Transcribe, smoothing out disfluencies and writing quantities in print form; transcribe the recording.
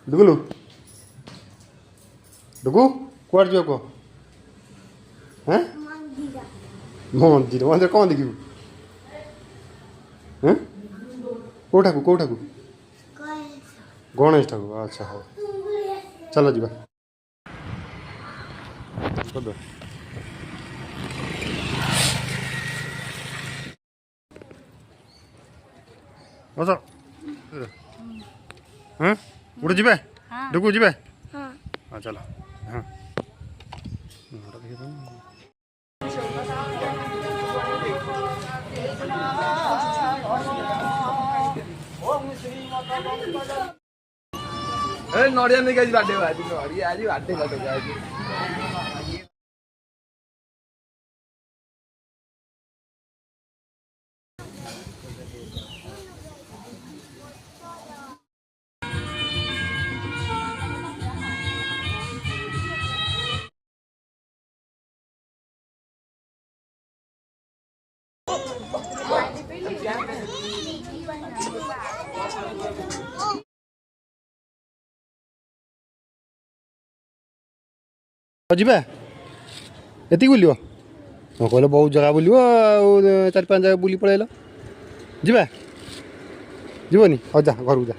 डुगुलु डुगु कुआड़ जो को हैं मंदिर मंदिर कौन देखिबू हैं कोठाकू गणेश ठाकुर अच्छा हाँ चलो जी हाँ उड़ जी डुगु जी हाँ चलो हाँ नड़िया नहीं आज बाटे नड़िया आज बाटे आज ଯିବା ଏତିକି ବୁଲିବ ହଁ କହିଲ ବହୁତ ଜାଗା ବୁଲିବ ଆଉ 4-5 ଜାଗା ବୁଲି ପଳେଇଲ ଯିବା ଯିବନି ହଉ ଯା ଘରକୁ ଯା।